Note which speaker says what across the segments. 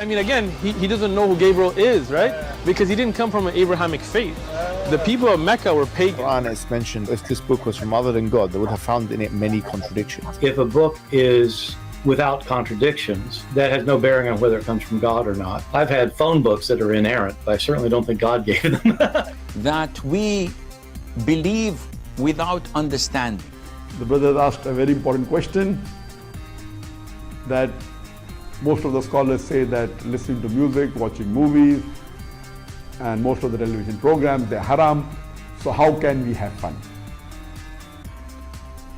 Speaker 1: I mean, again, he doesn't know who Gabriel is, right? Because he didn't come from an Abrahamic faith. The people of Mecca were pagan.
Speaker 2: Quran is mentioned, if this book was from other than God, they would have found in it many contradictions.
Speaker 3: If a book is without contradictions, that has no bearing on whether it comes from God or not. I've had phone books that are inerrant, but I certainly don't think God gave them.
Speaker 4: That we believe without understanding.
Speaker 5: The brother asked a very important question, that most of the scholars say that listening to music, watching movies, and most of the television programs, they're haram. So how can we have fun?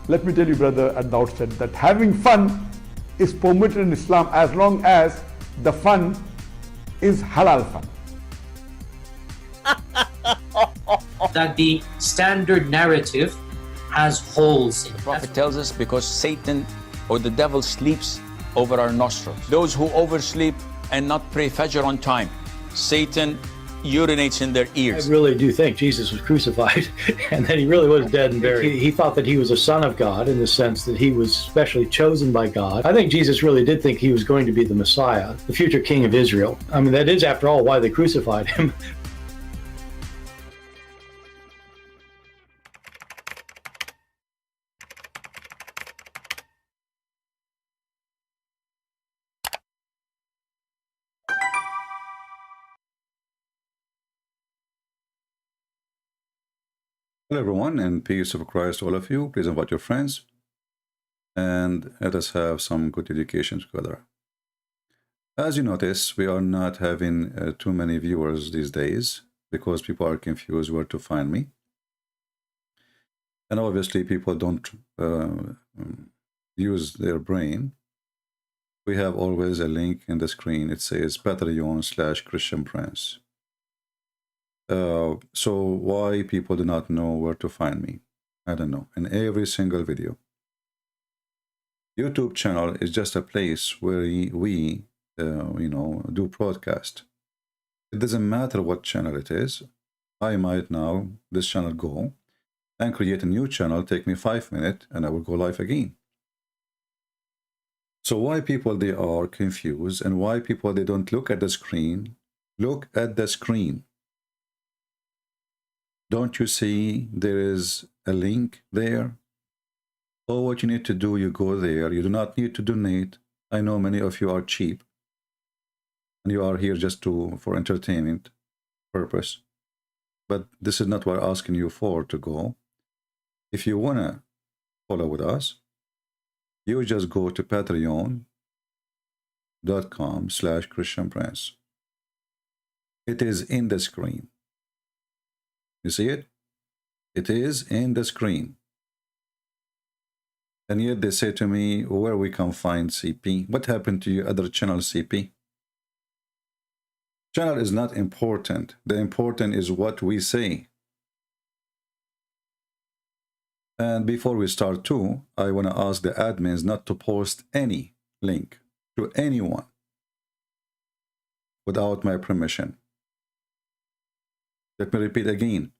Speaker 5: Let me tell you, brother, at the outset, that having fun is permitted in Islam as long as the fun is halal fun.
Speaker 6: That the standard narrative has holes in it.
Speaker 4: The Prophet tells us because Satan or the devil sleeps over our nostrils. Those who oversleep and not pray Fajr on time, Satan urinates in their ears.
Speaker 3: I really do think Jesus was crucified and that he really was dead and buried. He thought that he was a son of God in the sense that he was specially chosen by God. I think Jesus really did think he was going to be the Messiah, the future king of Israel. I mean, that is, after all, why they crucified him.
Speaker 7: Hello everyone, and peace of Christ to all of you. Please invite your friends and let us have some good education together. As you notice, we are not having too many viewers these days because people are confused where to find me. And obviously people don't use their brain. We have always a link in the screen. It says Patreon/Christian Prince. So why people do not know where to find me, I don't know. In every single video, YouTube channel is just a place where we do broadcast. It doesn't matter what channel it is. I might now this channel go and create a new channel, take me 5 minutes, and I will go live again. So why people they are confused, and why people they don't look at the screen? Look at the screen. Don't you see there is a link there? All what you need to do, you go there. You do not need to donate. I know many of you are cheap. And you are here just for entertainment purpose. But this is not what I'm asking you for to go. If you want to follow with us, you just go to patreon.com/Christian Prince. It is in the screen. You see it? It is in the screen. And yet they say to me, where we can find CP? What happened to your other channel, CP? Channel is not important. The important is what we say. And before we start too, I want to ask the admins not to post any link to anyone without my permission. Let me repeat again.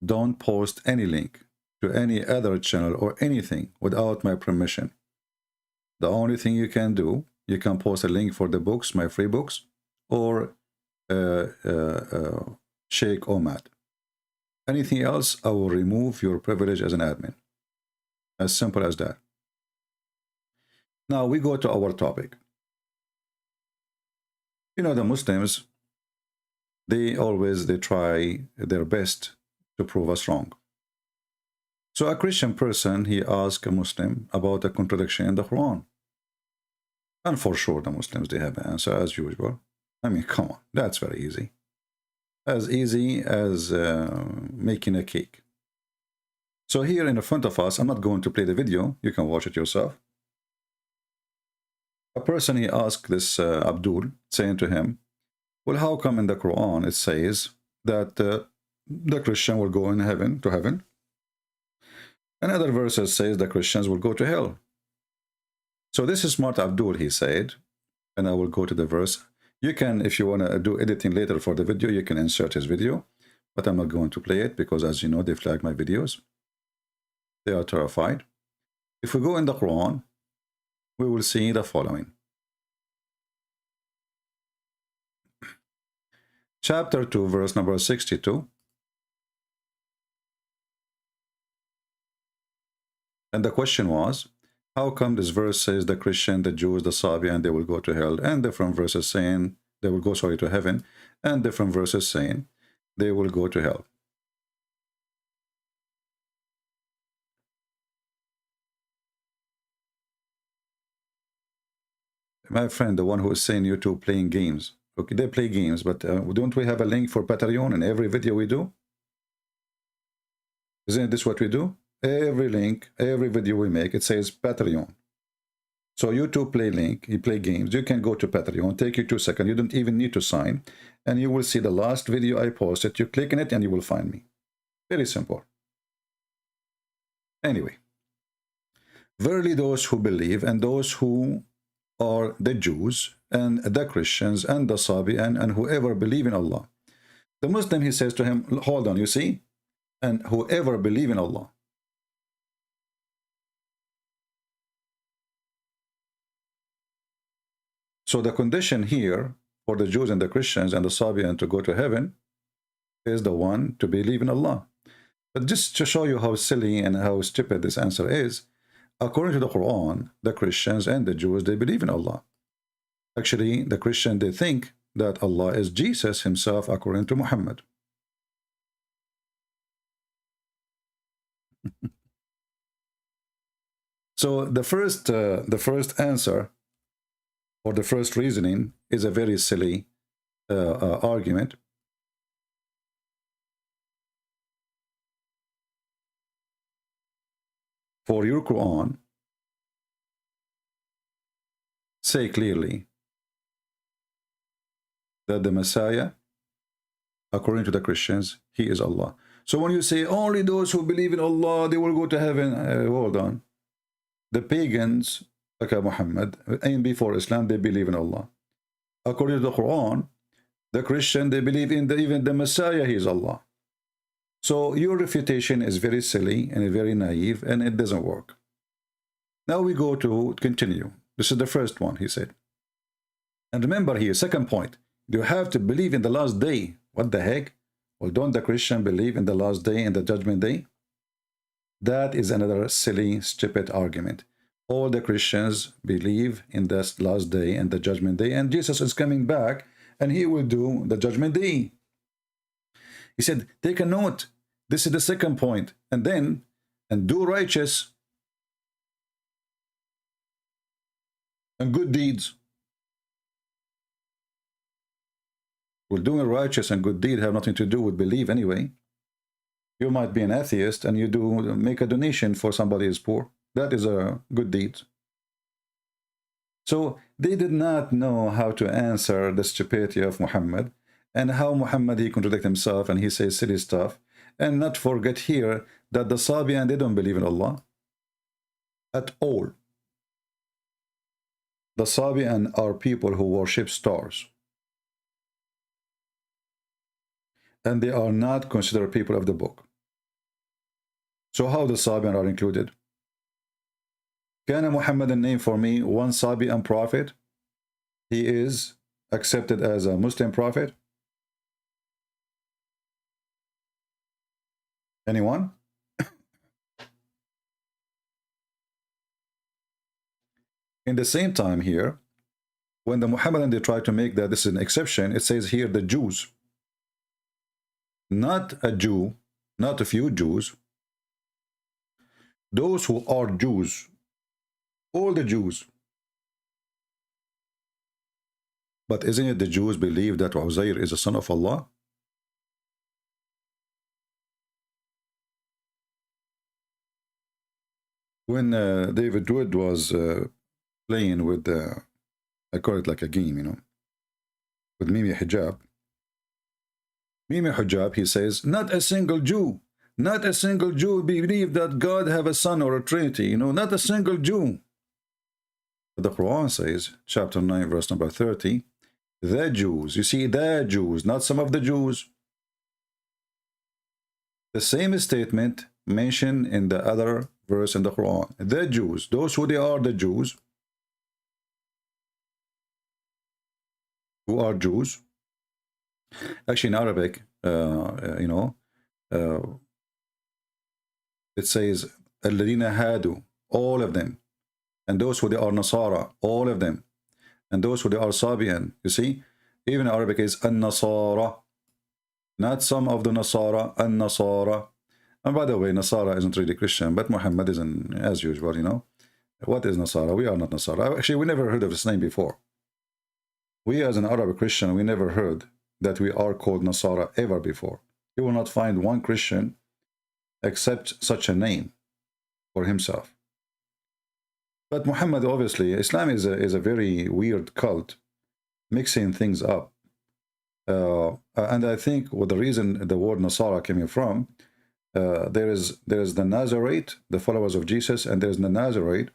Speaker 7: Don't post any link to any other channel or anything without my permission. The only thing you can do, you can post a link for the books, my free books, or Sheikh Omad. Anything else, I will remove your privilege as an admin. As simple as that. Now we go to our topic. You know, the Muslims, they try their best to prove us wrong. So a Christian person, he asked a Muslim about a contradiction in the Quran. And for sure, the Muslims, they have an answer as usual. I mean, come on, that's very easy. As easy as making a cake. So here in front of us, I'm not going to play the video. You can watch it yourself. A person, he asked this Abdul, saying to him, well, how come in the Quran it says that the Christian will go in to heaven? And other verses says the Christians will go to hell. So this is smart Abdul, he said, and I will go to the verse. You can, if you want to do editing later for the video, you can insert his video, but I'm not going to play it because, as you know, they flag my videos. They are terrified. If we go in the Quran, we will see the following. chapter 2, verse number 62. And the question was, how come this verse says the Christian, the Jews, the Sabian, they will go to hell, and different verses saying they will go, to heaven, and different verses saying they will go to hell. My friend, the one who is saying YouTube playing games. Okay, they play games, but don't we have a link for Patreon in every video we do? Isn't this what we do? Every link, every video we make, it says Patreon. So YouTube play link, you play games, you can go to Patreon, take you 2 seconds, you don't even need to sign, and you will see the last video I posted. You click on it and you will find me. Very simple. Anyway, verily those who believe and those who are the Jews and the Christians and the Sabian and whoever believe in Allah. The Muslim, he says to him, hold on, you see, and whoever believe in Allah. So the condition here for the Jews and the Christians and the Sabian to go to heaven is the one to believe in Allah. But just to show you how silly and how stupid this answer is, according to the Quran, the Christians and the Jews, they believe in Allah. Actually, the Christian, they think that Allah is Jesus himself according to Muhammad. So the first answer, or the first reasoning, is a very silly argument. For your Quran, say clearly that the Messiah, according to the Christians, he is Allah. So when you say only those who believe in Allah, they will go to heaven, hold on. The pagans, like Muhammad, and before Islam, they believe in Allah. According to the Quran, the Christian, they believe in even the Messiah, he is Allah. So your refutation is very silly and very naive, and it doesn't work. Now we go to continue. This is the first one, he said. And remember here, second point, you have to believe in the last day. What the heck? Well, don't the Christian believe in the last day and the judgment day? That is another silly, stupid argument. All the Christians believe in this last day and the judgment day, and Jesus is coming back, and he will do the judgment day. He said, take a note. This is the second point. And then, and do righteous and good deeds. Well, doing righteous and good deed have nothing to do with belief anyway. You might be an atheist and you do make a donation for somebody who is poor. That is a good deed. So they did not know how to answer the stupidity of Muhammad, and how Muhammad, he contradicts himself and he says silly stuff, and not forget here that the Sabian, they don't believe in Allah at all. The Sabian are people who worship stars, and they are not considered people of the book. So how the Sabian are included? Can Muhammad name for me one Sabian prophet? He is accepted as a Muslim prophet. Anyone? In the same time here, when the Muhammadan, they try to make that this is an exception, it says here the Jews. Not a Jew, not a few Jews. Those who are Jews, all the Jews. But isn't it the Jews believe that Uzair is a son of Allah? When David Wood was playing with, I call it like a game, you know, with Mimi Hijab. Mimi Hijab, he says, not a single Jew believe that God have a son or a trinity, you know, not a single Jew. But the Quran says, chapter 9, verse number 30, the Jews, you see, the Jews, not some of the Jews. The same statement mentioned in the other verse in the Quran. The Jews, those who they are the Jews, who are Jews, Actually, in Arabic, it says الذين هادوا, all of them, and those who they are Nasara, all of them, and those who they are Sabian. You see, even Arabic is an-Nasara, not some of the Nasara, an-Nasara. And by the way, Nasara isn't really Christian, but Muhammad isn't, as usual, you know. What is Nasara? We are not Nasara. Actually, we never heard of this name before. We as an Arab Christian, we never heard that we are called Nasara ever before. You will not find one Christian accept such a name for himself. But Muhammad, obviously, Islam is a very weird cult, mixing things up. And I think the reason the word Nasara came from, there is the Nazarite, the followers of Jesus, and there's the Nazarite,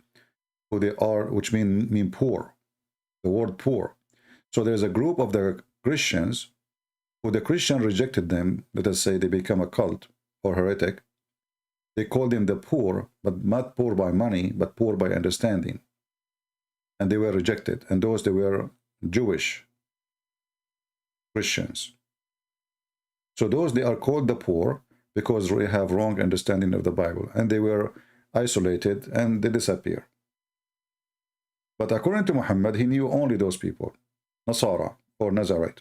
Speaker 7: who they are, which mean poor, the word poor. So there's a group of the Christians who the Christian rejected them. Let us say they become a cult or heretic. They called them the poor, but not poor by money, but poor by understanding. And they were rejected. And those, they were Jewish Christians. So those, they are called the poor because they have wrong understanding of the Bible. And they were isolated and they disappear. But according to Muhammad, he knew only those people, Nasara or Nazarite.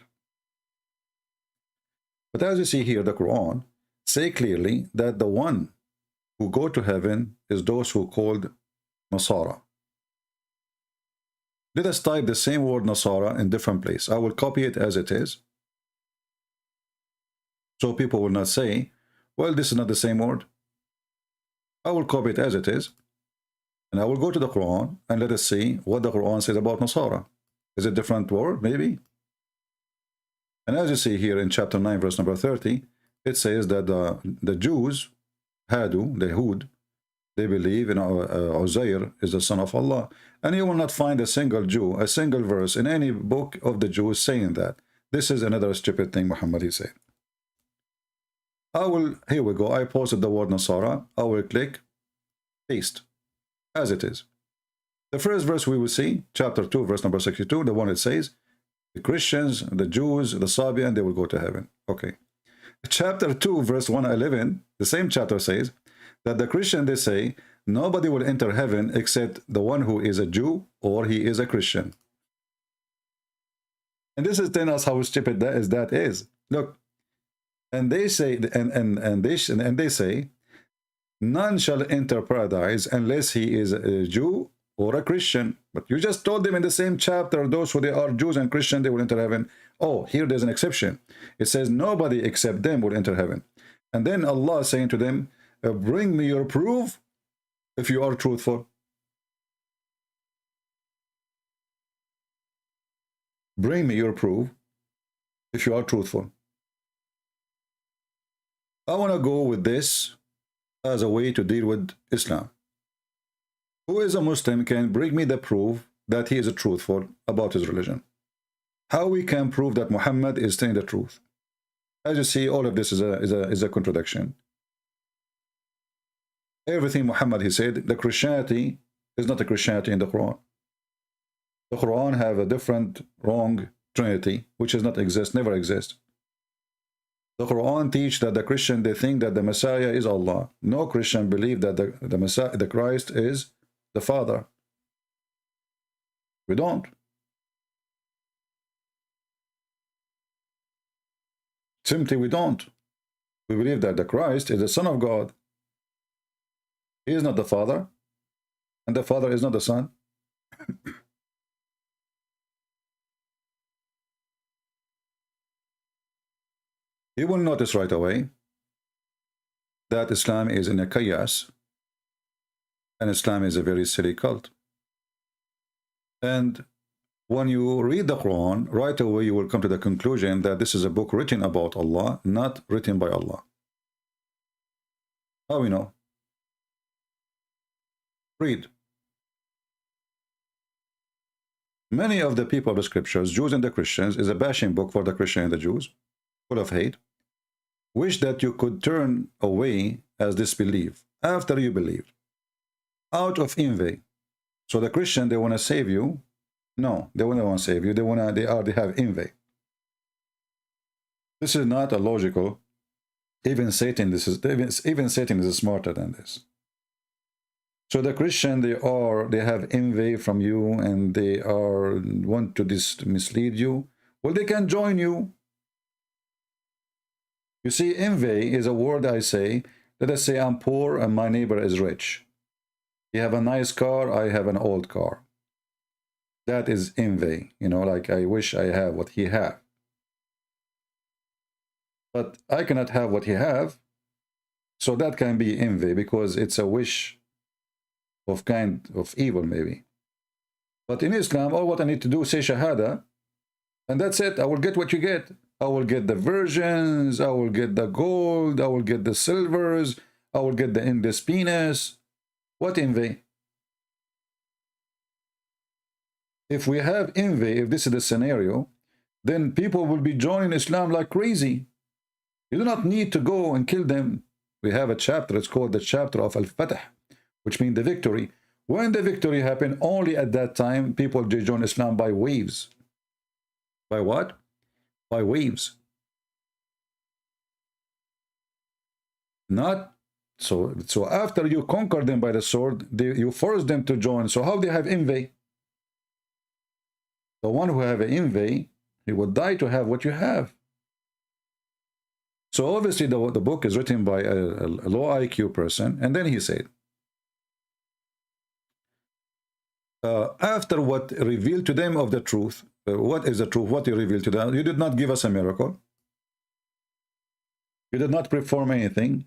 Speaker 7: But as you see here, the Quran say clearly that the one who go to heaven is those who called Nasara. Let us type the same word Nasara in different place. I will copy it as it is, so people will not say, well, this is not the same word. I will copy it as it is, and I will go to the Quran, and let us see what the Quran says about Nasara. Is it a different word? Maybe. And as you see here in chapter 9, verse number 30, it says that the Jews, Hadu, the Hud, they believe in Uzair is the son of Allah. And you will not find a single Jew, a single verse in any book of the Jews saying that. This is another stupid thing Muhammad he said. Here we go. I posted the word Nasara. I will click paste as it is. The first verse we will see, chapter 2, verse number 62, the one that says, the Christians, the Jews, the Sabian, they will go to heaven. Okay. Chapter 2, verse 111, the same chapter says that the Christian, they say, nobody will enter heaven except the one who is a Jew or he is a Christian. And this is telling us how stupid that is. Look, and they say, and they say, none shall enter paradise unless he is a Jew or a Christian. But you just told them in the same chapter, those who they are Jews and Christian, they will enter heaven. Oh, here there's an exception. It says nobody except them will enter heaven. And then Allah is saying to them, bring me your proof if you are truthful. Bring me your proof if you are truthful. I want to go with this as a way to deal with Islam. Who is a Muslim can bring me the proof that he is truthful about his religion. How we can prove that Muhammad is telling the truth? As you see, all of this is a contradiction. Everything Muhammad he said, the Christianity is not a Christianity in the Quran. The Quran have a different wrong Trinity, which does not exist, never exist. The Quran teach that the Christian, they think that the Messiah is Allah. No Christian believe that the Messiah, the Christ is the Father. We don't. Simply we don't. We believe that the Christ is the Son of God. He is not the Father, and the Father is not the Son. You will notice right away that Islam is in a chaos, and Islam is a very silly cult. And when you read the Quran, right away you will come to the conclusion that this is a book written about Allah, not written by Allah. How we know? Read. Many of the people of the scriptures, Jews and the Christians, is a bashing book for the Christian and the Jews, full of hate. Wish that you could turn away as disbelief after you believed, out of envy. So the Christian, they want to save you. No, they don't want to save you. They have envy. This is not a logical. Even Satan, even Satan is smarter than this. So the Christian, they have envy from you, and they want to mislead you. Well, they can join you. You see, envy is a word I say. Let us say I'm poor and my neighbor is rich. You have a nice car, I have an old car. That is envy. You know, like I wish I have what he have. But I cannot have what he have. So that can be envy because it's a wish of kind of evil maybe. But in Islam, all what I need to do is say Shahada, and that's it. I will get what you get. I will get the virgins, I will get the gold, I will get the silvers, I will get the endless penis. What envy? If we have envy, if this is the scenario, then people will be joining Islam like crazy. You do not need to go and kill them. We have a chapter, it's called the chapter of Al-Fatah, which means the victory. When the victory happened, only at that time, people join Islam by waves. By what? By waves. Not so after you conquer them by the sword, you force them to join. So how they have envy? The one who have envy, he would die to have what you have. So obviously the book is written by a low IQ person, and then he said, after what revealed to them of the truth, what is the truth? What you revealed to them? You did not give us a miracle. You did not perform anything.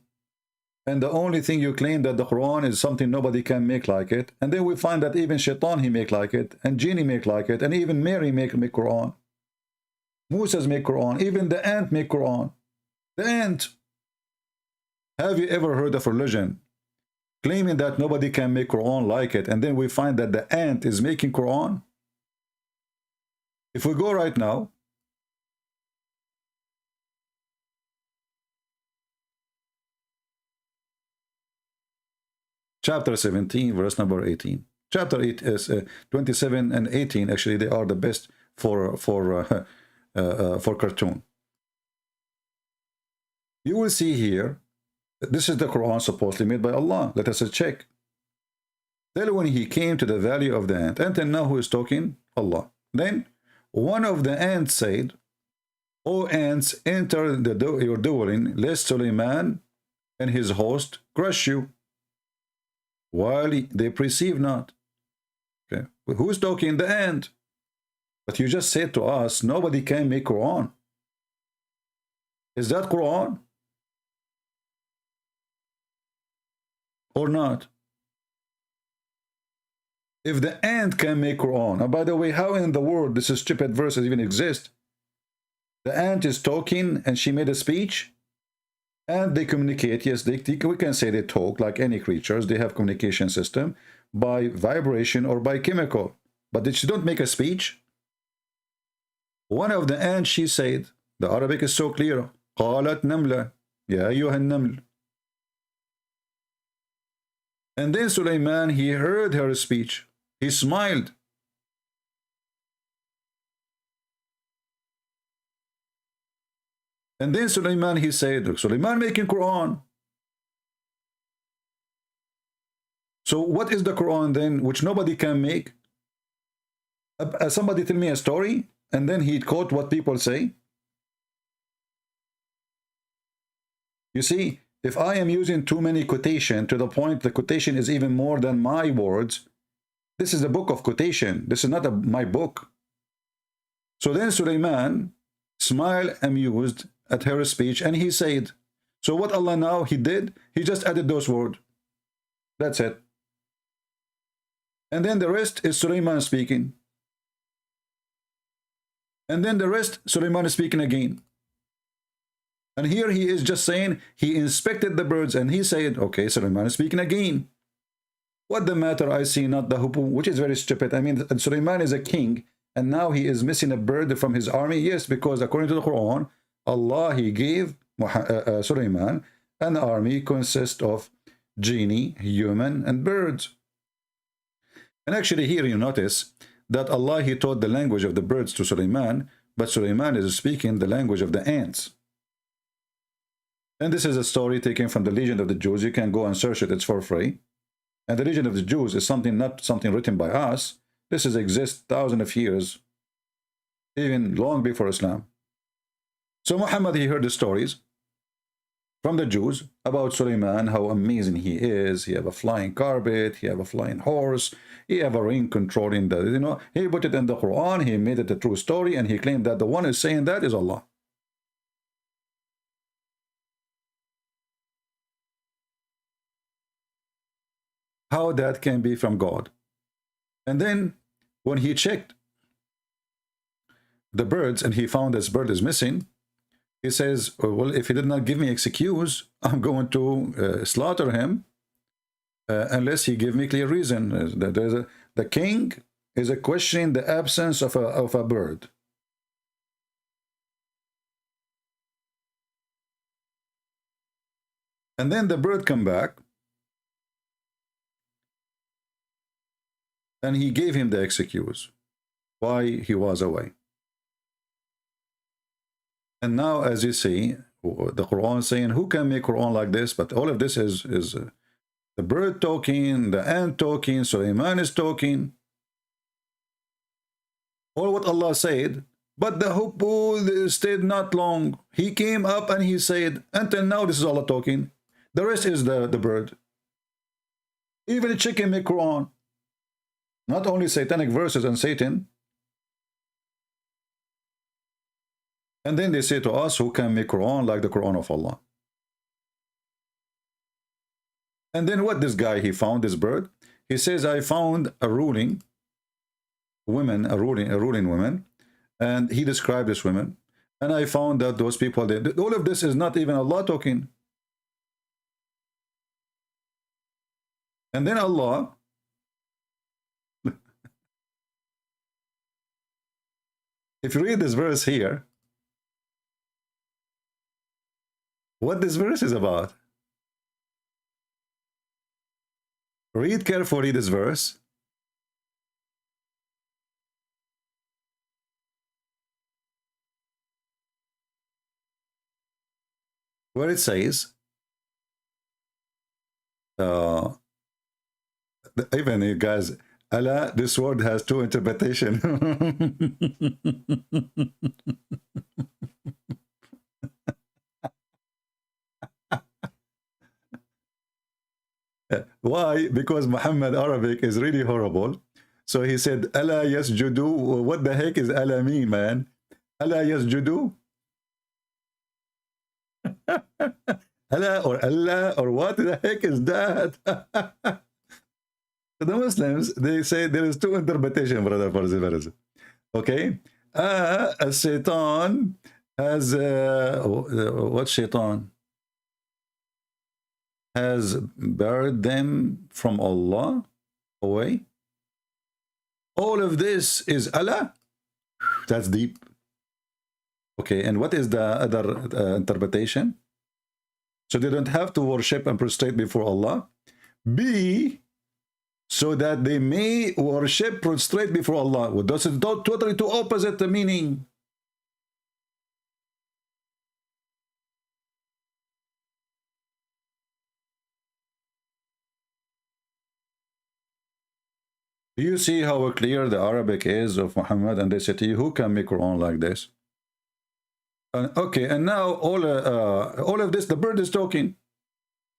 Speaker 7: And the only thing you claim that the Quran is something nobody can make like it. And then we find that even Shaitan, he make like it. And Genie make like it. And even Mary make Quran. Moses make Quran. Even the ant make Quran. The ant. Have you ever heard of religion claiming that nobody can make Quran like it, and then we find that the ant is making Quran? If we go right now, chapter 17, verse number 18. Chapter 8 is 27 and 18. Actually, they are the best for cartoon. You will see here, this is the Quran supposedly made by Allah. Let us check. Then when he came to the valley of the ant, until now who is talking? Allah. Then one of the ants said, O ants, enter your dwelling, lest Suleiman and his host crush you, while they perceive not. Okay. Who's talking? The ant. But you just said to us, nobody can make Quran. Is that Quran? Or not? If the ant can make Quran, and by the way, how in the world this stupid verses even exist? The ant is talking and she made a speech, and they communicate. Yes, we can say they talk like any creatures. They have communication system by vibration or by chemical, but she don't make a speech. One of the ants, she said, the Arabic is so clear, قالت نملة يا أيها النمل. And then Suleiman, he heard her speech. He smiled. And then Suleiman, he said, Suleiman making Quran. So what is the Quran then, which nobody can make? Somebody tell me a story, and then he quote what people say. You see, if I am using too many quotation to the point the quotation is even more than my words, this is a book of quotation. This is not my book. So then Suleiman smiled amused at her speech, and he said, so what Allah now he did, he just added those words. That's it. And then the rest is Suleiman speaking. And then the rest, Suleiman is speaking again. And here he is just saying, he inspected the birds and he said, okay, Suleiman is speaking again. What the matter? I see not the hupum, which is very stupid. I mean, Suleiman is a king, and now he is missing a bird from his army. Yes, because according to the Quran, Allah, he gave Suleiman an army consists of genie, human, and birds. And actually here you notice that Allah, he taught the language of the birds to Suleiman, but Suleiman is speaking the language of the ants. And this is a story taken from the Legend of the Jews. You can go and search it. It's for free. And the Legend of the Jews is something, not something written by us. This has existed thousands of years, even long before Islam. So Muhammad, he heard the stories from the Jews about Suleiman, how amazing he is. He have a flying carpet, he have a flying horse, he have a ring controlling the, he put it in the Quran, he made it a true story, and he claimed that the one who's saying that is Allah. How that can be from God? And then when he checked the birds and he found this bird is missing, he says, well, if he did not give me excuse, I'm going to slaughter him unless he give me clear reason. The king is questioning the absence of a bird. And then the bird come back, and he gave him the excuse why he was away. And now, as you see, the Quran saying, who can make Quran like this? But all of this is the bird talking, the ant talking, Suleiman is talking. All what Allah said, but the hubbu stayed not long. He came up and he said, until now this is Allah talking. The rest is the bird. Even the chicken make Quran. Not only satanic verses and Satan. And then they say to us, who can make Quran like the Quran of Allah? And then what this guy, he found this bird. He says, I found a ruling woman, a ruling woman. And he described this woman. And I found that those people, all of this is not even Allah talking. And then Allah, if you read this verse here, what this verse is about. Read carefully this verse. Where it says, even you guys, Allah, this word has two interpretations. Why? Because Muhammad Arabic is really horrible. So he said, Allah yasjudu. What the heck is Allah mean, man? Allah yasjudu? Allah or what the heck is that? The Muslims, they say there is two interpretations, brother Farzi. Okay? A Shaitan has, what Shaitan? Has buried them from Allah away. All of this is Allah. That's deep. Okay, and what is the other interpretation? So they don't have to worship and prostrate before Allah. B, so that they may worship, prostrate before Allah. Well, those are totally two opposite meaning. Do you see how clear the Arabic is of Muhammad? And they say to you, who can make Quran like this? And, okay, and now all of this, the bird is talking.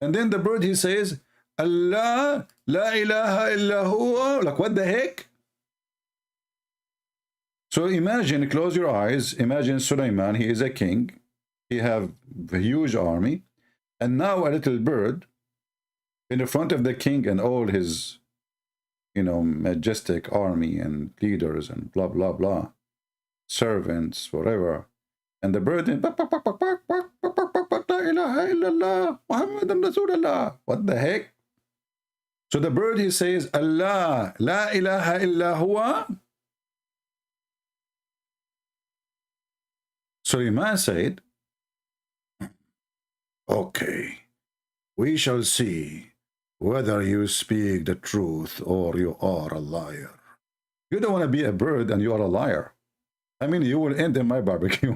Speaker 7: And then the bird, he says, Allah, la ilaha illa huwa. Like, what the heck? So imagine, close your eyes, imagine Suleiman, he is a king. He have a huge army. And now a little bird in the front of the king and all his, majestic army and leaders and blah, blah, blah, servants, whatever. And the bird, la ilaha illallah, Muhammadan Rasulullah. What the heck? So the bird, he says, Allah, la ilaha illa huwa. Suleiman said, okay, we shall see whether you speak the truth or you are a liar. You don't want to be a bird and you are a liar. I mean, you will end in my barbecue.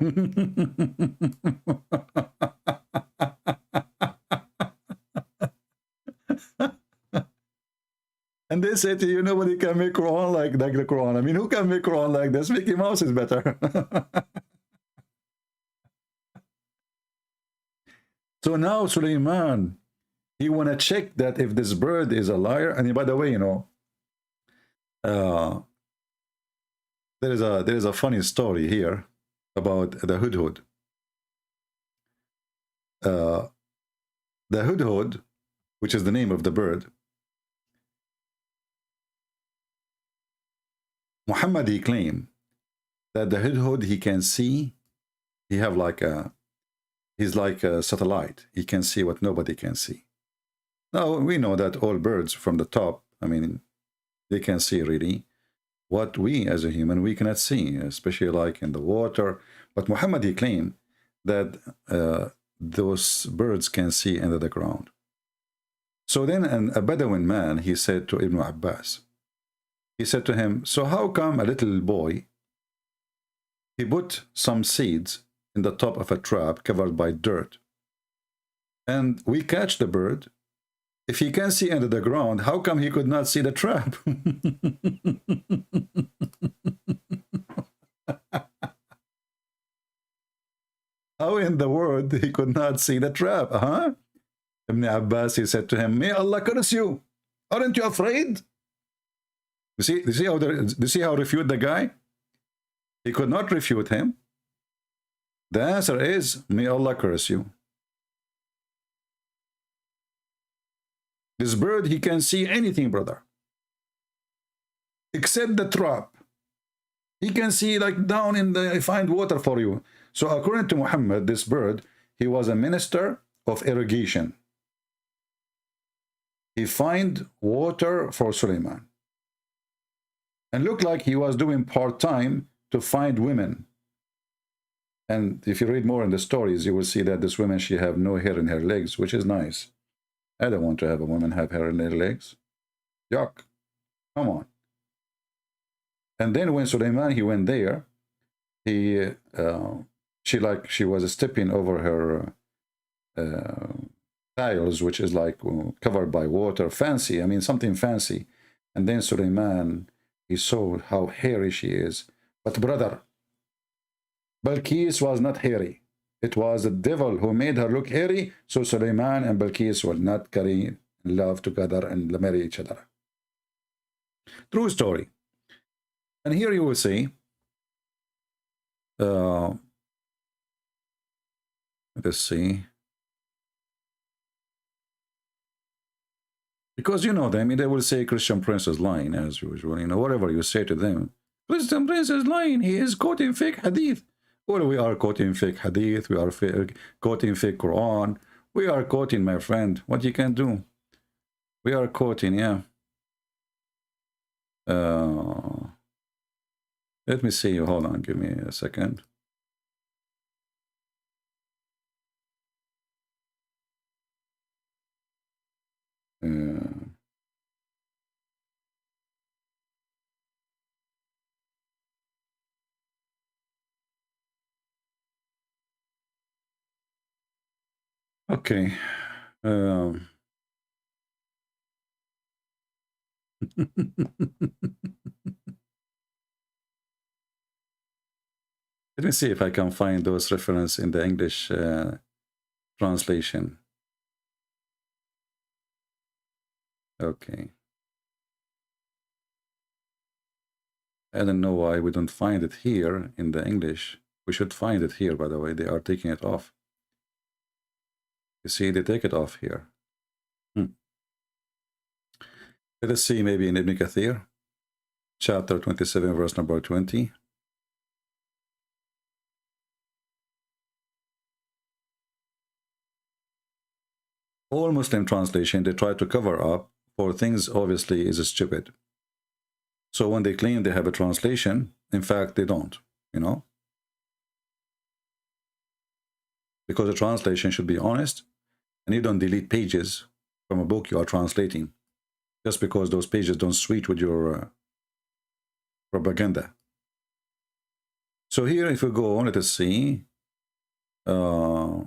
Speaker 7: they say to you, nobody can make Quran like the Quran. I mean, who can make Quran like this? Mickey Mouse is better. So now Suleiman, he want to check that if this bird is a liar. And by the way, you know, there is a funny story here about the hudhud. The hudhud, which is the name of the bird, Muhammad, he claimed that the hudhud, he can see, he have like a, he's like a satellite. He can see what nobody can see. Now, we know that all birds from the top, I mean, they can see really what we as a human, we cannot see, especially like in the water. But Muhammad, he claimed that those birds can see under the ground. So then a Bedouin man, he said to Ibn Abbas, he said to him, so how come a little boy, he put some seeds in the top of a trap covered by dirt, and we catch the bird? If he can see under the ground, how come he could not see the trap? How in the world he could not see the trap? Ibn Abbas, he said to him, may Allah curse you. Aren't you afraid? You see how refute the guy? He could not refute him. The answer is, may Allah curse you. This bird, he can see anything, brother, except the trap. He can see like down in the, find water for you. So according to Muhammad, this bird, he was a minister of irrigation. He find water for Suleiman. And looked like he was doing part-time to find women. And if you read more in the stories, you will see that this woman, she have no hair in her legs, which is nice. I don't want to have a woman have hair in her legs. Yuck. Come on. And then when Suleiman, he went there, he she was stepping over her tiles, which is like covered by water, fancy. I mean, something fancy. And then Suleiman, he saw how hairy she is. But brother, Balkis was not hairy. It was the devil who made her look hairy, so Suleiman and Balkis will not carry love together and marry each other. True story. And here you will see, let's see, because you know them, they will say Christian Prince is lying as usual. You know, whatever you say to them, Christian Prince is lying. He is quoting fake hadith. Well, we are quoting fake hadith. We are quoting fake Quran. We are quoting, my friend. What you can do? We are quoting, yeah. Let me see. Hold on. Give me a second. Okay. Let me see if I can find those references in the English translation. Okay. I don't know why we don't find it here in the English. We should find it here, by the way. They are taking it off. You see, they take it off here. Let us see, maybe in Ibn Kathir, chapter 27, verse number 20. All Muslim translation, they try to cover up for things obviously is stupid. So when they claim they have a translation, in fact, they don't, you know. Because a translation should be honest, and you don't delete pages from a book you are translating just because those pages don't suit with your propaganda. So here, if we go on, let us see. Yeah,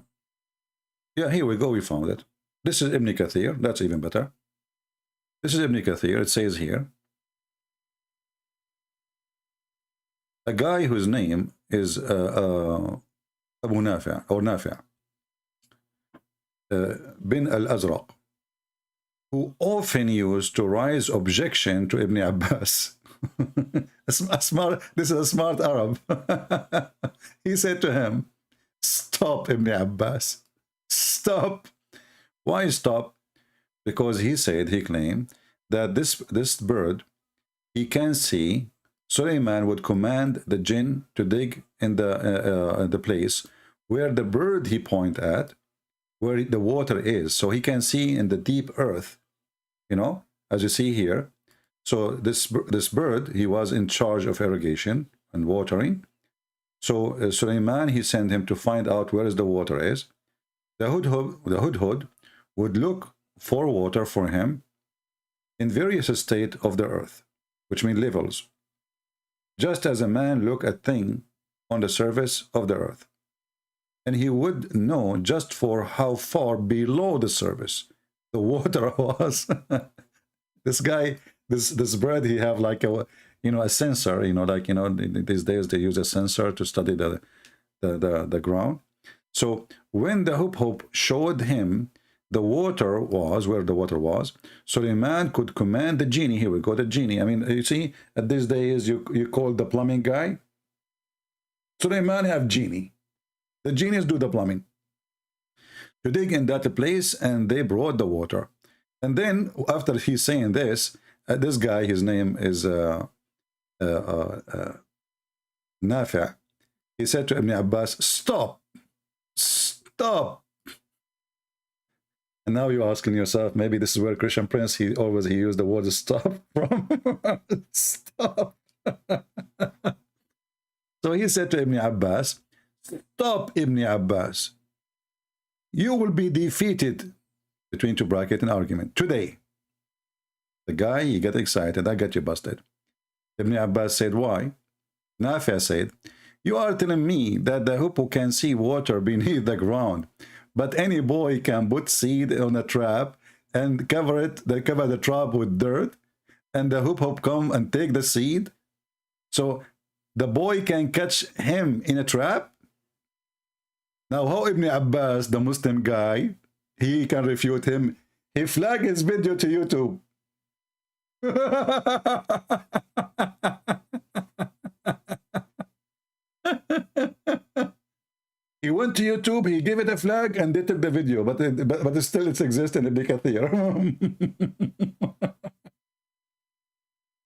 Speaker 7: here we go, we found it. This is Ibn Kathir, that's even better. This is Ibn Kathir. It says here, a guy whose name is Abu Nafi' or Nafi' bin al-Azraq, who often used to raise objection to Ibn Abbas. This is a smart Arab. He said to him, stop, Ibn Abbas, stop. Why stop? Because he claimed that this bird, he can see. Suleiman would command the jinn to dig in the place where the bird he point at, where the water is, so he can see in the deep earth, you know, as you see here. So this bird, he was in charge of irrigation and watering. So Suleiman, he sent him to find out where the water is. The hudhud would look for water for him in various states of the earth, which mean levels, just as a man look at thing on the surface of the earth. And he would know just for how far below the surface the water was. This guy, this bird, he have like a, you know, a sensor, you know, like, you know, these days they use a sensor to study the ground. So when the hub showed him the water was where the water was, Suleiman could command the genie. Here we go, the genie. I mean, you see, at these days you call the plumbing guy. Suleiman have genie. The genies do the plumbing to dig in that place, and they brought the water. And then after he's saying this, this guy, his name is Nafi'. He said to Ibn Abbas, stop, stop. And now you're asking yourself, maybe this is where Christian Prince, he used the word stop from. Stop. So he said to Ibn Abbas, stop, Ibn Abbas. You will be defeated, between two brackets, in argument today. The guy, he got excited. I got you busted. Ibn Abbas said, why? Nafi' said, you are telling me that the hippo can see water beneath the ground, but any boy can put seed on a trap and cover the trap with dirt, and the hip-hop come and take the seed? So the boy can catch him in a trap? Now how Ibn Abbas, the Muslim guy, he can refute him? He flagged his video to YouTube. He went to YouTube, he gave it a flag, and they took the video, but still it exists in Ibn Kathir.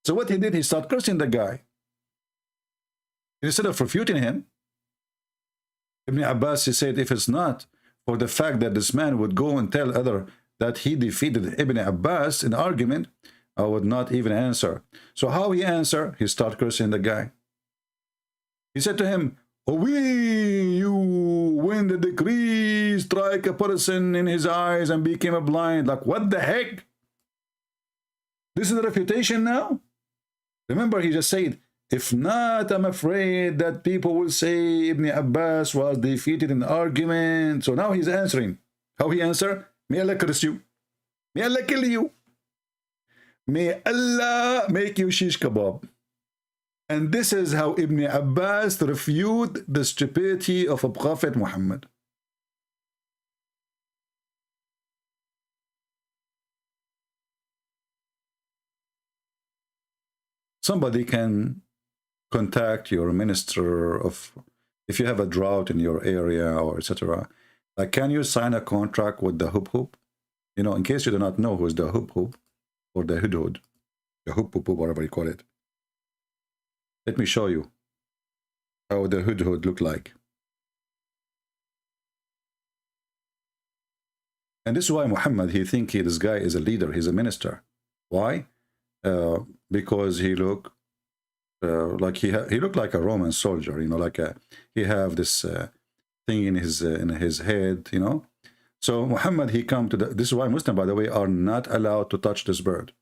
Speaker 7: So what he did, he started cursing the guy. Instead of refuting him, Ibn Abbas, he said, if it's not for the fact that this man would go and tell other that he defeated Ibn Abbas in argument, I would not even answer. So how he answered? He started cursing the guy. He said to him, you, when the decree strike a person in his eyes and became a blind. Like, what the heck? This is a refutation now? Remember, he just said, if not, I'm afraid that people will say Ibn Abbas was defeated in the argument. So now he's answering. How he answer? May Allah curse you. May Allah kill you. May Allah make you shish kebab. And this is how Ibn Abbas refute the stupidity of a Prophet Muhammad. Somebody can contact your minister of, if you have a drought in your area or etc. Like, can you sign a contract with the hub? You know, in case you do not know who is the hub or the hudhud, the hub, whatever you call it. Let me show you how the hudhud look like. And this is why Muhammad, he think this guy is a leader, he's a minister. Why? Because he look like he looked like a Roman soldier, you know, like he have this thing in his head, you know. So Muhammad, he come to this is why Muslims, by the way, are not allowed to touch this bird.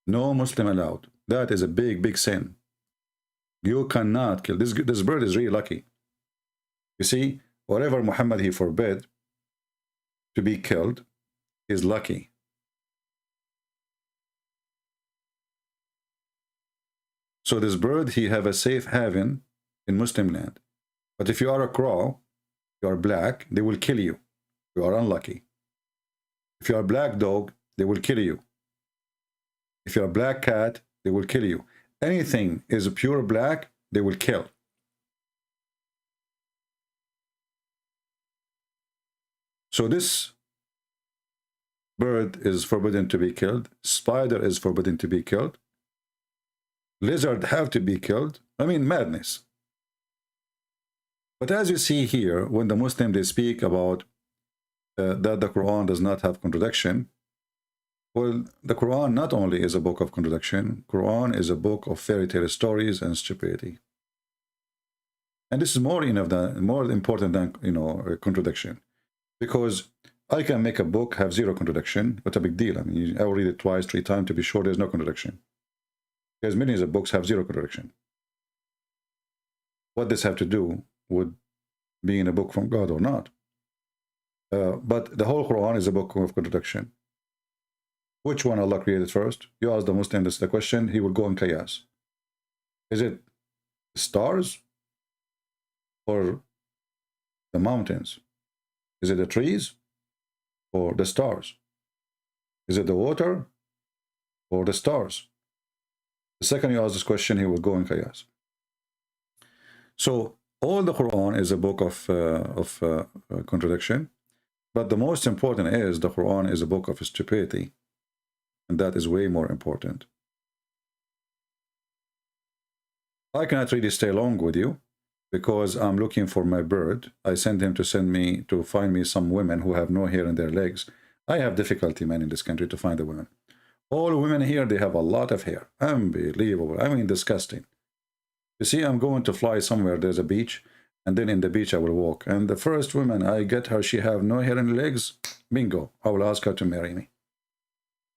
Speaker 7: No Muslim allowed. That is a big sin. You cannot kill this bird. Is really lucky. You see, whatever Muhammad he forbid to be killed is lucky. So this bird, he have a safe haven in Muslim land. But if you are a crow, you are black, they will kill you. You are unlucky. If you are a black dog, they will kill you. If you are a black cat, they will kill you. Anything is pure black, they will kill. So this bird is forbidden to be killed. Spider is forbidden to be killed. Lizard have to be killed. I mean, madness. But as you see here, when the Muslims, they speak about that the Quran does not have contradiction, well, the Quran not only is a book of contradiction, Quran is a book of fairy tale stories and stupidity. And this is more important than, you know, a contradiction. Because I can make a book have zero contradiction. What a big deal. I mean, I will read it twice, 3 times to be sure there's no contradiction. Because millions of books have zero contradiction. What does have to do with being a book from God or not? But the whole Quran is a book of contradiction. Which one Allah created first? You ask the Muslim this the question, he will go in chaos. Is it stars or the mountains? Is it the trees or the stars? Is it the water or the stars? The second you ask this question, he will go in chaos. So all the Quran is a book of contradiction, but the most important is the Quran is a book of stupidity, and that is way more important. I cannot really stay long with you because I'm looking for my bird. I sent him to find me some women who have no hair in their legs. I have difficulty, man, in this country to find the women. All women here, they have a lot of hair. Unbelievable. I mean, disgusting. You see, I'm going to fly somewhere. There's a beach, and then in the beach I will walk. And the first woman I get her, she have no hair in her legs. Bingo. I will ask her to marry me.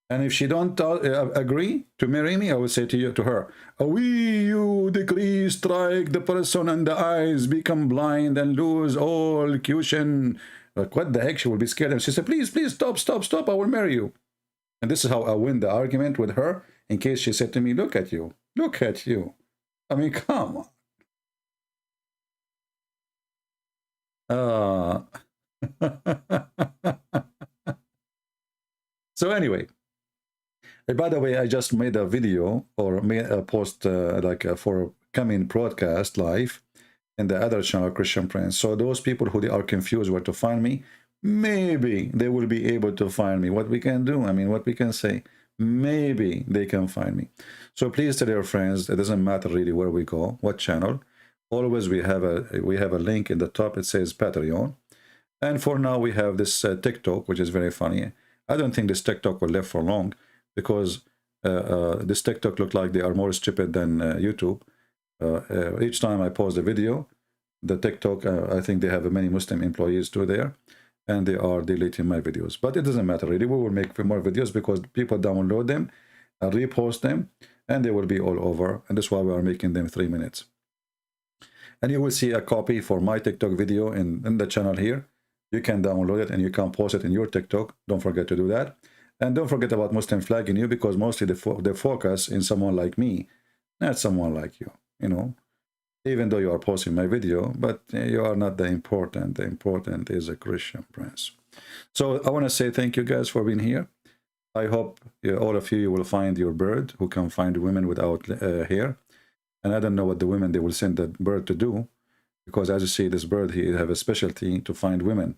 Speaker 7: And if she don't agree to marry me, I will say to her, "We, you decree, strike the person and the eyes, become blind and lose all elocution." Like, what the heck? She will be scared. And she said, "Please, please, stop. I will marry you." And this is how I win the argument with her, in case she said to me, "Look at you. Look at you." I mean, come on. So anyway, by the way, I just made a video or made a post for coming broadcast live in the other channel, Christian Prince. So those people who they are confused where to find me, maybe they will be able to find me. What we can do, I mean, what we can say, maybe they can find me. So please tell your friends, it doesn't matter really where we go, what channel. Always we have a link in the top. It says Patreon. And for now we have this TikTok, which is very funny. I don't think this TikTok will live for long, because this TikTok look like they are more stupid than YouTube. Each time I post a video, the TikTok, I think they have many Muslim employees too there, and they are deleting my videos. But it doesn't matter really. We will make more videos because people download them, repost them, and they will be all over. And that's why we are making them 3 minutes. And you will see a copy for my TikTok video in the channel here. You can download it and you can post it in your TikTok. Don't forget to do that. And don't forget about Muslim flagging you, because mostly they focus in someone like me, not someone like you, you know. Even though you are posting my video, but you are not the important. The important is a Christian Prince. So I want to say thank you guys for being here. I hope all of you will find your bird who can find women without hair. And I don't know what the women they will send the bird to do, because as you see, this bird, he have a specialty to find women.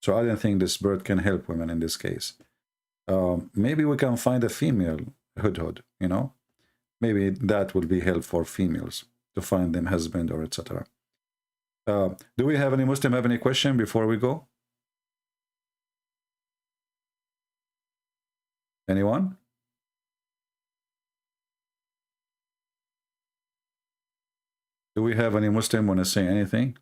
Speaker 7: So I don't think this bird can help women in this case. Maybe we can find a female hudhud, you know. Maybe that would be help for females to find them husband or etc. Do we have any Muslim have any question before we go? Anyone? Do we have any Muslim want to say anything?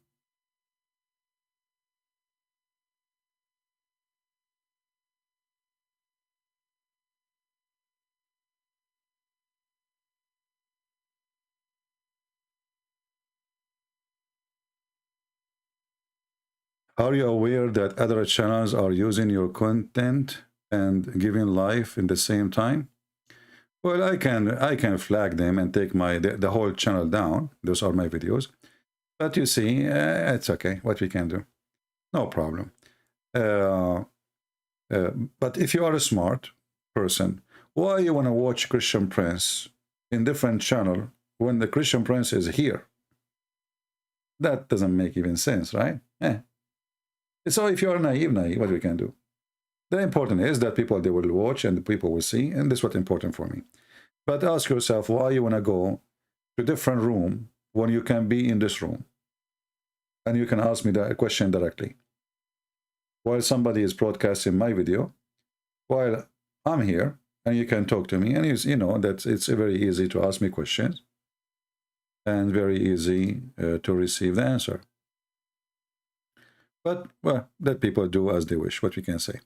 Speaker 7: Are you aware that other channels are using your content and giving life in the same time? Well, I can flag them and take the whole channel down. Those are my videos. But you see, it's okay. What we can do, no problem. But if you are a smart person, why you want to watch Christian Prince in different channel when the Christian Prince is here? That doesn't make even sense, right? So if you are naive, what we can do? The important is that people, they will watch and the people will see, and this is what's important for me. But ask yourself why you want to go to a different room when you can be in this room. And you can ask me that question directly. While somebody is broadcasting my video, while I'm here, and you can talk to me, and you know that it's very easy to ask me questions, and very easy to receive the answer. But, well, let people do as they wish, what we can say.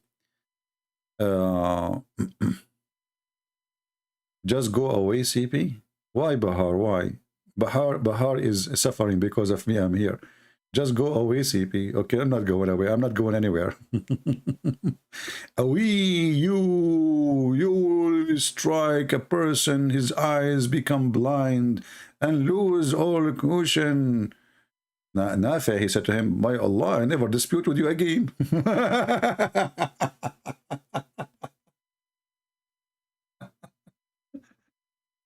Speaker 7: Just go away, CP? Why, Bahar? Why? Bahar is suffering because of me. I'm here. Just go away, CP. Okay, I'm not going away. I'm not going anywhere. Away, you will strike a person, his eyes become blind and lose all caution. Nafi, he said to him, by Allah, I never dispute with you again.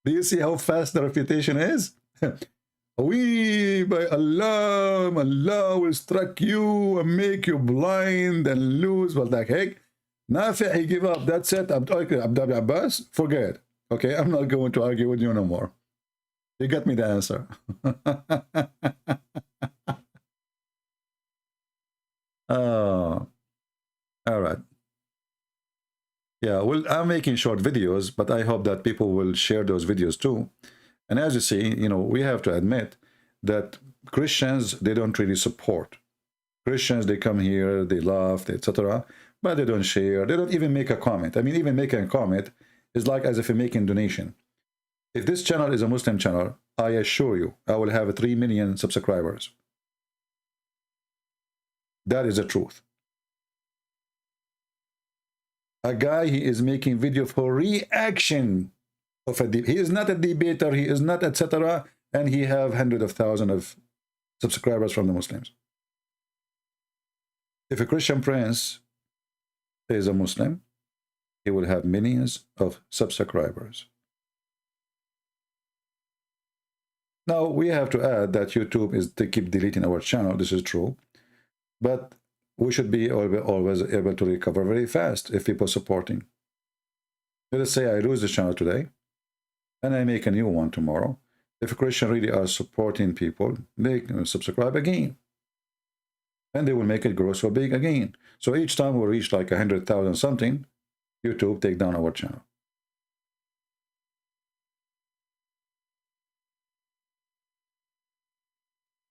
Speaker 7: Do you see how fast the refutation is? We, by Allah, Allah will strike you and make you blind and lose. Well, the heck? Nafi, he give up. That's it. I'm talking Abdul Abbas. Forget. Okay, I'm not going to argue with you no more. You got me the answer. Oh, all right. Yeah, well, I'm making short videos, but I hope that people will share those videos too. And as you see, you know, we have to admit that Christians, they don't really support. Christians, they come here, they laugh, etc., but they don't share. They don't even make a comment. I mean, even making a comment is like as if you're making donation. If this channel is a Muslim channel, I assure you, I will have 3 million subscribers. That is the truth. A guy, he is making video for reaction of a he is not a debater, he is not etc., and he have hundreds of thousands of subscribers from the Muslims. If a Christian prince is a Muslim, he will have millions of subscribers. Now we have to add that YouTube is to keep deleting our channel. This is true, but we should be always able to recover very fast if people are supporting. Let us say I lose the channel today, and I make a new one tomorrow. If a Christian really are supporting people, they can subscribe again. And they will make it grow so big again. So each time we reach like 100,000 something, YouTube take down our channel.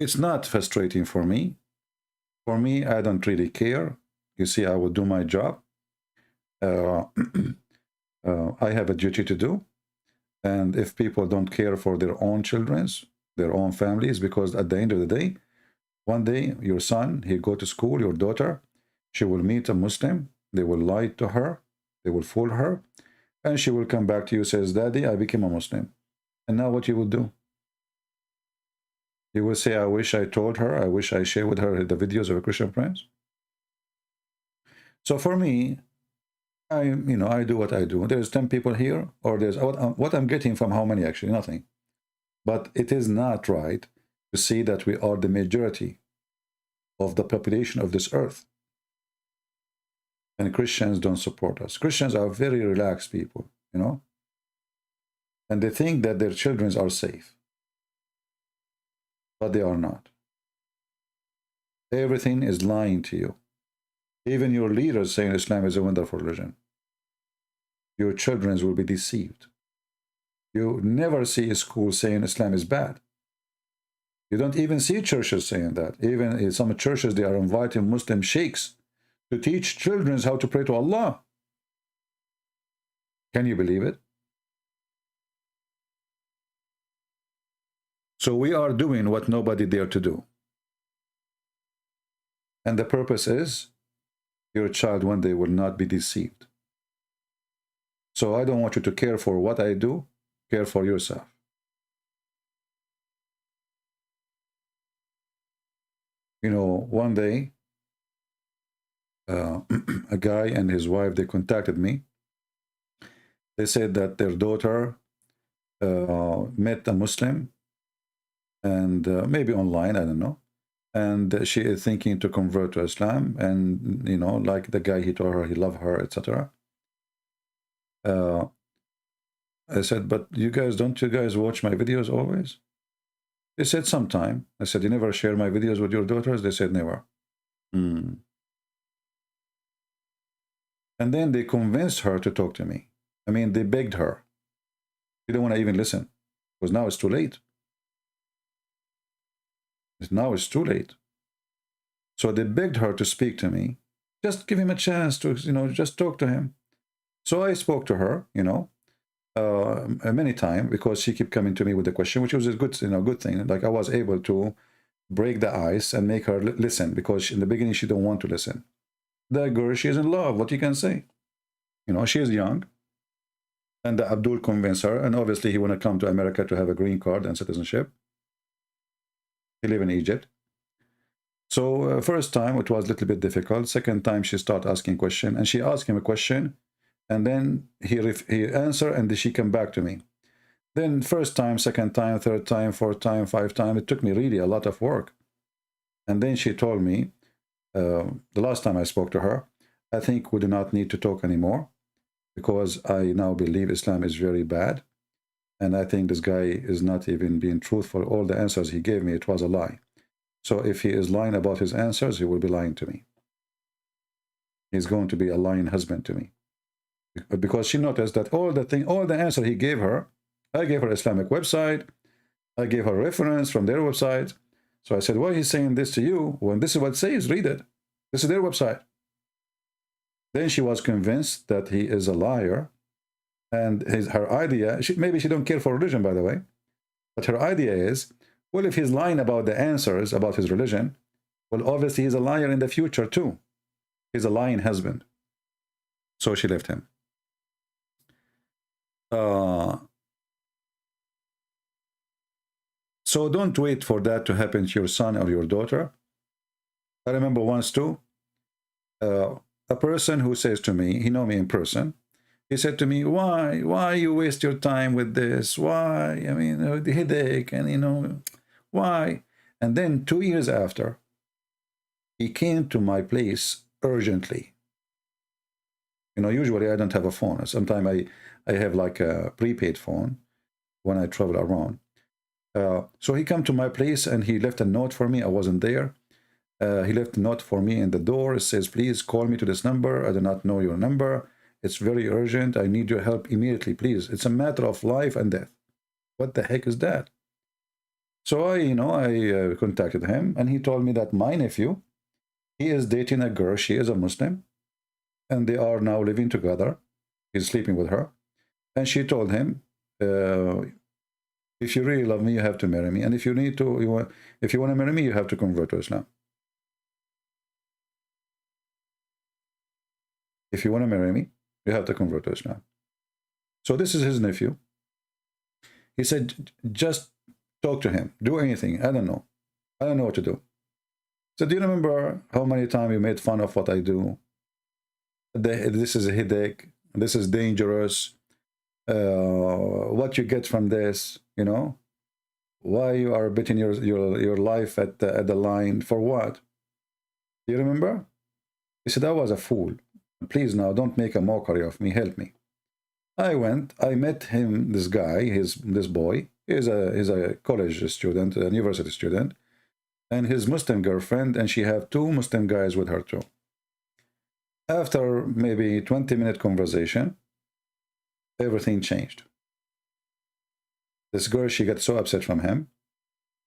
Speaker 7: It's not frustrating for me. For me, I don't really care. You see, I will do my job. I have a duty to do. And if people don't care for their own children, their own families, because at the end of the day, one day your son, he'll go to school, your daughter, she will meet a Muslim, they will lie to her, they will fool her, and she will come back to you and says, Daddy, I became a Muslim. And now what you will do? You will say, I wish I told her, I wish I shared with her the videos of a Christian prince. So for me, I do what I do. There's 10 people here, or there's what I'm getting from how many, actually, nothing. But it is not right to see that we are the majority of the population of this earth. And Christians don't support us. Christians are very relaxed people, you know, and they think that their children are safe. But they are not. Everything is lying to you. Even your leaders saying Islam is a wonderful religion. Your children will be deceived. You never see a school saying Islam is bad. You don't even see churches saying that. Even in some churches, they are inviting Muslim sheikhs to teach children how to pray to Allah. Can you believe it? So we are doing what nobody dared to do. And the purpose is, your child one day will not be deceived. So I don't want you to care for what I do. Care for yourself. You know, one day, a guy and his wife, they contacted me. They said that their daughter met a Muslim, and maybe online, I don't know. And she is thinking to convert to Islam, and you know, like the guy, he told her he loved her, etc. I said, but don't you guys watch my videos always? They said sometime. I said, you never share my videos with your daughters? They said never. And then they convinced her to talk to me. I mean, they begged her. She didn't want to even listen, because now it's too late. Now it's too late. So they begged her to speak to me. Just give him a chance to, you know, just talk to him. So I spoke to her, you know, many times, because she kept coming to me with the question, which was a good, you know, good thing. Like I was able to break the ice and make her listen, because in the beginning she don't want to listen. The girl, she is in love. What you can say? You know, she is young. And Abdul convinced her, and obviously he want to come to America to have a green card and citizenship. He live in Egypt. So first time it was a little bit difficult. Second time she started asking question, and she asked him a question, and then he answered, and then she came back to me. Then first time, second time, third time, fourth time, fifth time. It took me really a lot of work. And then she told me, the last time I spoke to her, I think we do not need to talk anymore, because I now believe Islam is very bad. And I think this guy is not even being truthful. All the answers he gave me, it was a lie. So if he is lying about his answers, he will be lying to me. He's going to be a lying husband to me. Because she noticed that all the answer he gave her, I gave her Islamic website, I gave her reference from their website. So I said, why is he saying this to you? When this is what it says, read it. This is their website. Then she was convinced that he is a liar. And her idea, maybe she don't care for religion, by the way, but her idea is, well, if he's lying about the answers about his religion, well, obviously he's a liar in the future too. He's a lying husband. So she left him. So don't wait for that to happen to your son or your daughter. I remember once too, a person who says to me, he know me in person, he said to me, why you waste your time with this? Why? I mean, the headache, and you know, why? And then 2 years after, he came to my place urgently. You know, usually I don't have a phone. Sometimes I have like a prepaid phone when I travel around. So he came to my place and he left a note for me. I wasn't there. He left a note for me in the door. It says, please call me to this number. I do not know your number. It's very urgent. I need your help immediately, please. It's a matter of life and death. What the heck is that? So I contacted him, and he told me that my nephew, he is dating a girl. She is a Muslim, and they are now living together. He's sleeping with her, and she told him, if you really love me, you have to marry me, and if you want to marry me, you have to convert to Islam. If you want to marry me, you have to convert to Islam. So this is his nephew. He said, just talk to him. Do anything. I don't know. I don't know what to do. So do you remember how many times you made fun of what I do? This is a headache. This is dangerous. What you get from this, you know? Why you are betting your life at the line? For what? Do you remember? He said, I was a fool. Please now, don't make a mockery of me. Help me. I met him, this guy, this boy. He's a college student, a university student, and his Muslim girlfriend, and she have 2 Muslim guys with her too. After maybe 20-minute conversation, everything changed. This girl, she got so upset from him.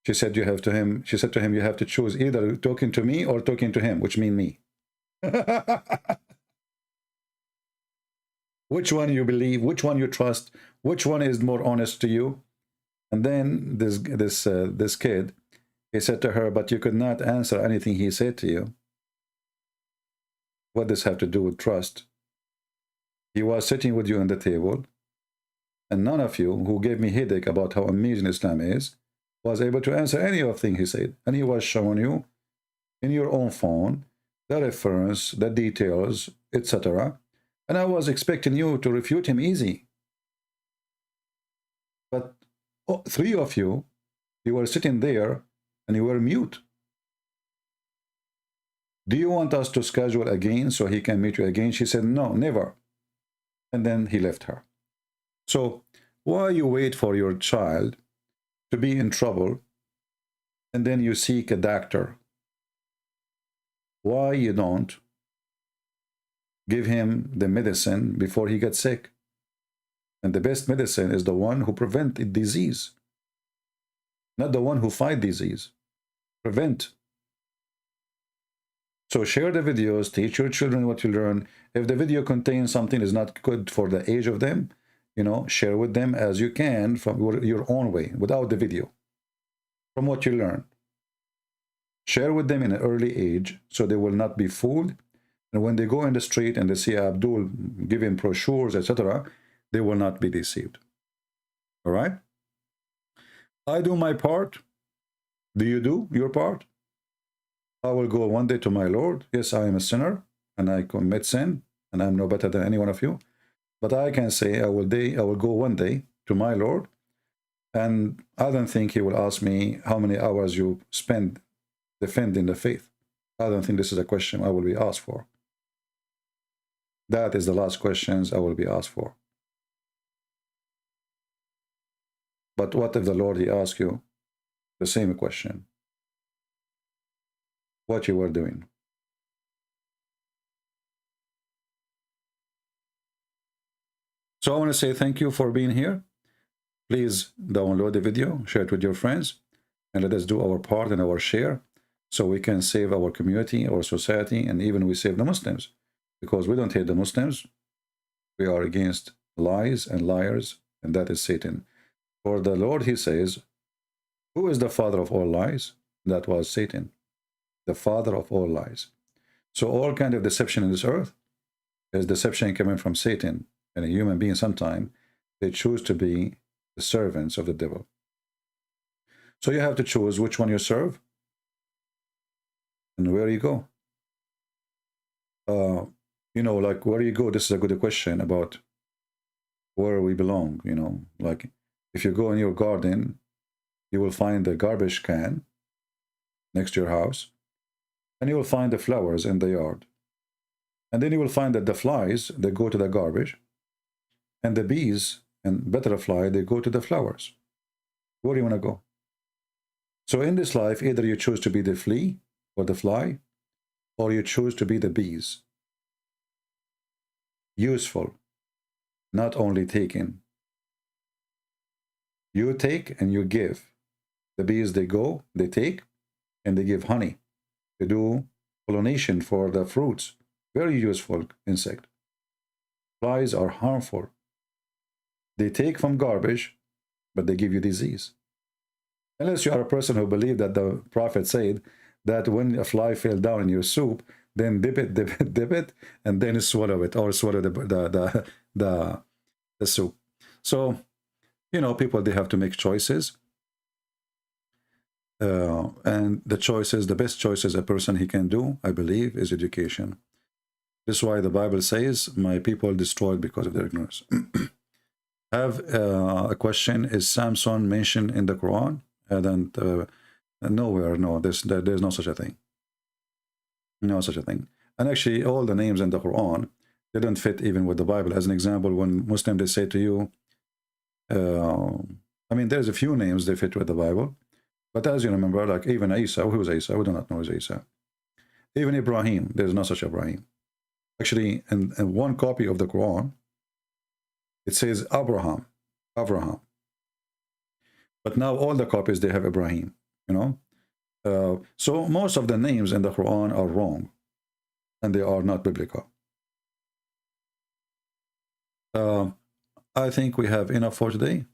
Speaker 7: She said to him, you have to choose either talking to me or talking to him, which mean me. Which one you believe, which one you trust, which one is more honest to you? And then this kid, he said to her, but you could not answer anything he said to you. What does have to do with trust? He was sitting with you on the table, and none of you who gave me headache about how amazing Islam is was able to answer any of the things he said. And he was showing you in your own phone the reference, the details, etc. And I was expecting you to refute him easy. But three of you, you were sitting there and you were mute. Do you want us to schedule again so he can meet you again? She said, no, never. And then he left her. So why you wait for your child to be in trouble and then you seek a doctor? Why you don't give him the medicine before he gets sick? And the best medicine is the one who prevents disease, not the one who fights disease. Prevent. So share the videos, teach your children what you learn. If the video contains something is not good for the age of them, you know, share with them as you can from your own way, without the video, from what you learn. Share with them in an early age so they will not be fooled. And when they go in the street and they see Abdul giving brochures, etc., they will not be deceived. All right? I do my part. Do you do your part? I will go one day to my Lord. Yes, I am a sinner and I commit sin and I'm no better than any one of you. But I can say I will go one day to my Lord, and I don't think he will ask me how many hours you spend defending the faith. I don't think this is a question I will be asked for. That is the last questions I will be asked for. But what if the Lord, he asks you the same question? What you were doing? So I want to say thank you for being here. Please download the video, share it with your friends, and let us do our part and our share so we can save our community, our society, and even we save the Muslims. Because we don't hate the Muslims. We are against lies and liars, and that is Satan. For the Lord, he says, who is the father of all lies? That was Satan, the father of all lies. So all kind of deception in this earth is deception coming from Satan. And a human being, sometime they choose to be the servants of the devil. So you have to choose which one you serve and where you go. You know, like where you go, this is a good question about where we belong, you know. Like if you go in your garden, you will find the garbage can next to your house, and you will find the flowers in the yard. And then you will find that the flies, they go to the garbage, and the bees and butterfly, they go to the flowers. Where do you want to go? So in this life, either you choose to be the flea or the fly, or you choose to be the bees. Useful, not only taking. You take and you give. The bees, they go, they take, and they give honey. They do pollination for the fruits. Very useful insect. Flies are harmful. They take from garbage, but they give you disease. Unless you are a person who believes that the Prophet said that when a fly fell down in your soup, then dip it, and then swallow it, or swallow the soup. So, you know, people, they have to make choices. And the choices, the best choices a person he can do, I believe, is education. This is why the Bible says, my people destroyed because of their ignorance. I have a question. Is Samson mentioned in the Quran? And nowhere, no, there's no such a thing. No such a thing. And actually, all the names in the Quran, they don't fit even with the Bible. As an example, when Muslims, they say to you, I mean, there's a few names they fit with the Bible. But as you remember, like even Isa, who was Isa? We do not know who is Isa. Even Ibrahim, there's no such Ibrahim. Actually, in one copy of the Quran, it says Abraham. But now all the copies, they have Ibrahim, you know. So most of the names in the Quran are wrong, and they are not biblical. I think we have enough for today.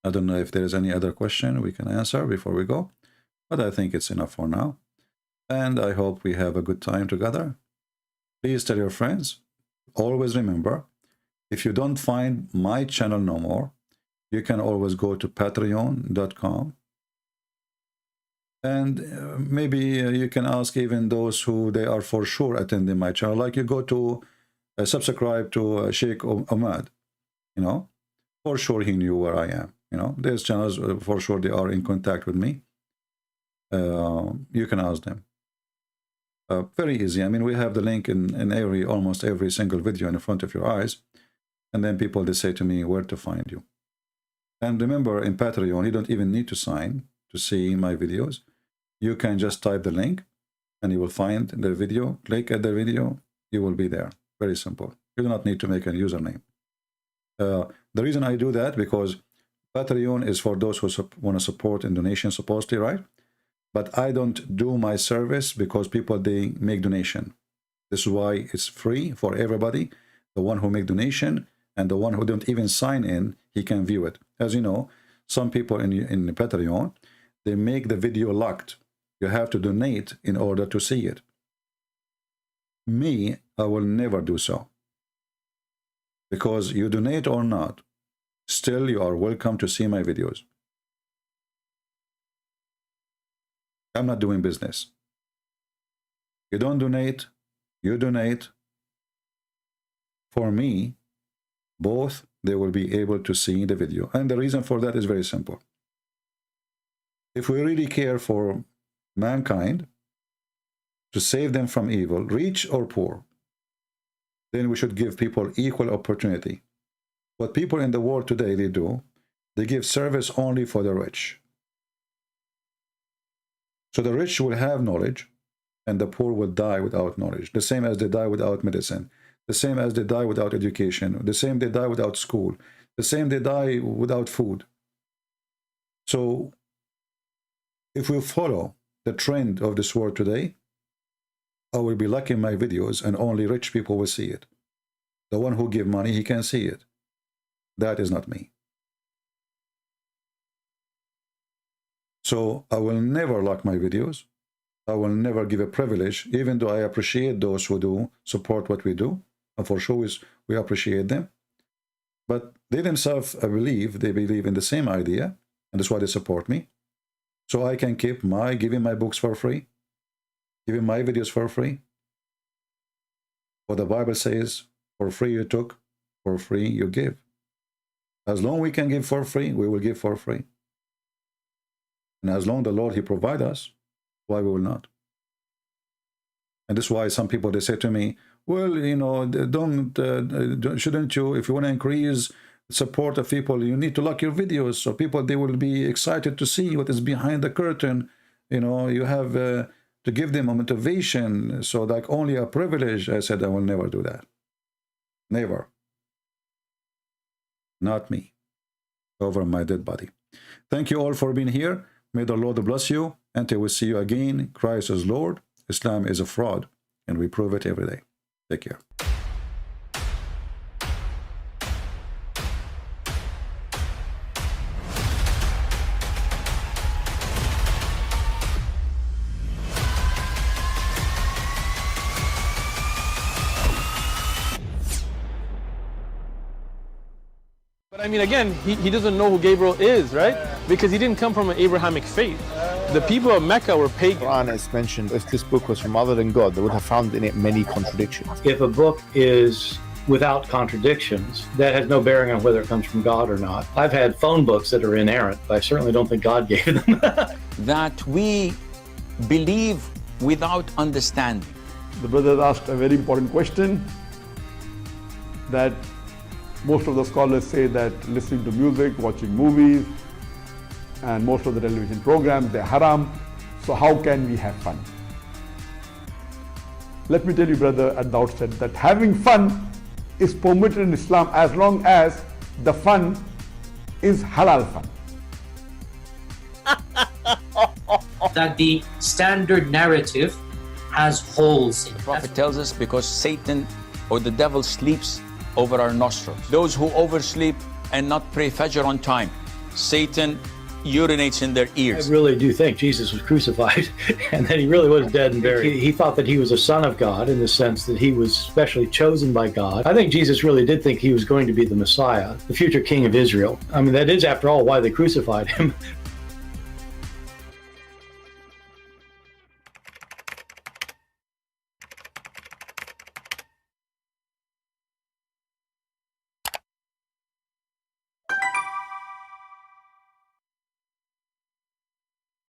Speaker 7: I don't know if there is any other question we can answer before we go, but I think it's enough for now. And I hope we have a good time together. Please tell your friends. Always remember, If you don't find my channel no more, you can always go to patreon.com. And maybe you can ask even those who they are for sure attending my channel. Like you go to subscribe to Sheikh Ahmad, you know, for sure he knew where I am. You know, there's channels for sure they are in contact with me. You can ask them. Very easy. I mean, we have the link in almost every single video in front of your eyes. And then people, they say to me where to find you. And remember, in Patreon, you don't even need to sign to see my videos. You can just type the link and you will find the video. Click at the video, you will be there. Very simple. You do not need to make a username. The reason I do that, because Patreon is for those who want to support in donation, supposedly, right? But I don't do my service because people, they make donation. This is why it's free for everybody. The one who make donation and the one who don't even sign in, he can view it. As you know, some people in Patreon, they make the video locked. You have to donate in order to see it. Me, I will never do so. Because you donate or not, still you are welcome to see my videos. I'm not doing business. You don't donate, you donate. For me, both, they will be able to see the video. And the reason for that is very simple. If we really care for mankind, to save them from evil, rich or poor, then we should give people equal opportunity. What people in the world today, they do, they give service only for the rich. So the rich will have knowledge, and the poor will die without knowledge. The same as they die without medicine. The same as they die without education. The same they die without school. The same they die without food. So if we follow the trend of this world today, I will be locking my videos and only rich people will see it. The one who give money, he can see it. That is not me. So I will never lock my videos. I will never give a privilege, even though I appreciate those who do support what we do. And for sure, we appreciate them. But they themselves, I believe, they believe in the same idea. And that's why they support me. So I can keep giving my books for free, giving my videos for free. What the Bible says, for free you took, for free you give. As long as we can give for free, we will give for free. And as long as the Lord, he provide us, why we will not? And this is why some people, they say to me, well, you know, shouldn't you, if you want to increase support of people, you need to lock your videos so people, they will be excited to see what is behind the curtain. You know, you have to give them a motivation. So like only a privilege. I said, I will never do that. Never. Not me. Over my dead body. Thank you all for being here. May the Lord bless you. Until we see you again, Christ is Lord. Islam is a fraud. And we prove it every day. Take care.
Speaker 1: But I mean, again, he doesn't know who Gabriel is, right? Because he didn't come from an Abrahamic faith. The people of Mecca were pagan.
Speaker 2: Quran is mentioned, if this book was from other than God, they would have found in it many contradictions.
Speaker 3: If a book is without contradictions, that has no bearing on whether it comes from God or not. I've had phone books that are inerrant, but I certainly don't think God gave them.
Speaker 4: That we believe without understanding.
Speaker 5: The brother asked a very important question, that most of the scholars say that listening to music, watching movies, and most of the television programs, they're haram. So how can we have fun? Let me tell you, brother, at the outset, that having fun is permitted in Islam as long as the fun is halal fun.
Speaker 6: That the standard narrative has holes in it.
Speaker 4: The Prophet tells us because Satan or the devil sleeps over our nostrils. Those who oversleep and not pray Fajr on time, Satan urinates in their
Speaker 3: I
Speaker 4: ears.
Speaker 3: really do think Jesus was crucified and that he really was dead and buried. He thought that he was a son of God in the sense that he was specially chosen by God. I think Jesus really did think he was going to be the Messiah, the future king of Israel. I mean, that is, after all, why they crucified him.